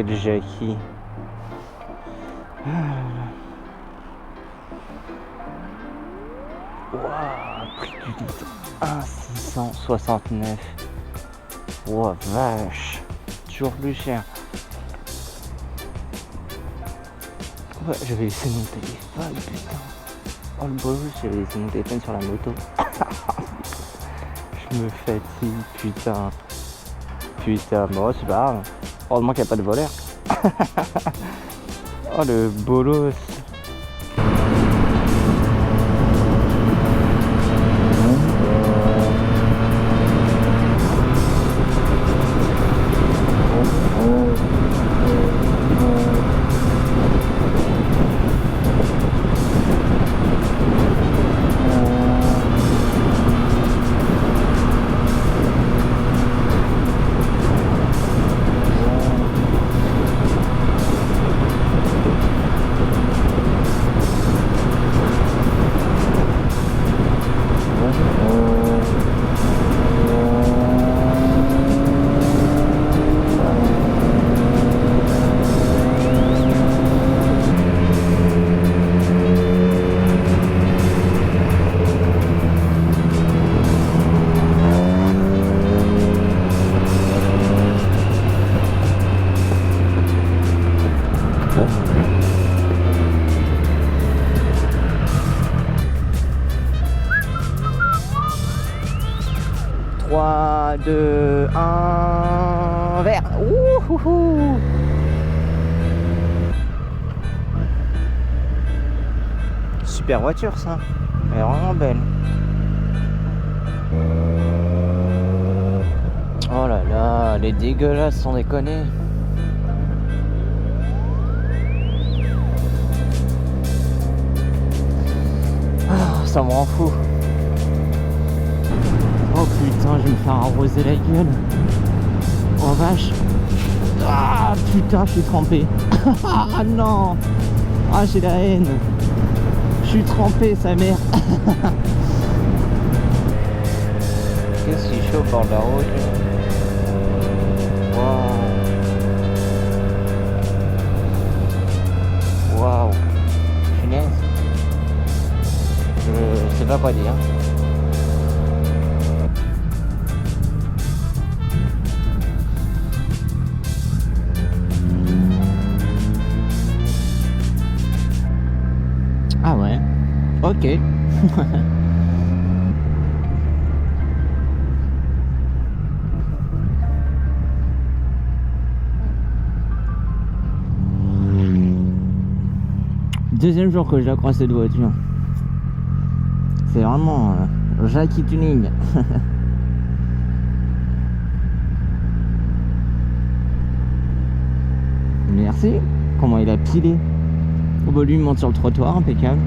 le Jacky. Waouh, prix du litre 1,669. Wow, vache, toujours plus cher. Ouais, j'avais laissé mon téléphone, putain. Oh le beau, j'avais laissé mon téléphone sur la moto. Je me fatigue, putain. Putain, bon, c'est pas grave. Heureusement qu'il n'y a pas de voleur. Oh le bolos. Trois, deux, un, vert. Ouhouhou. Super voiture ça. Elle est vraiment belle. Oh là là, elle est dégueulasse sans déconner. Ah, ça me rend fou. Oh putain, je vais me faire arroser la gueule. Oh vache. Ah putain, je suis trempé. Ah non. Ah, j'ai la haine. Je suis trempé, sa mère. Qu'est-ce qu'il chaud par la route. Waouh. Waouh. Punaise. Je sais pas quoi dire. Ah ouais, ok. Deuxième jour que j'accroche cette voiture. C'est vraiment Jackie tuning. Merci. Comment il a pilé. Au volume monte sur le trottoir, impeccable.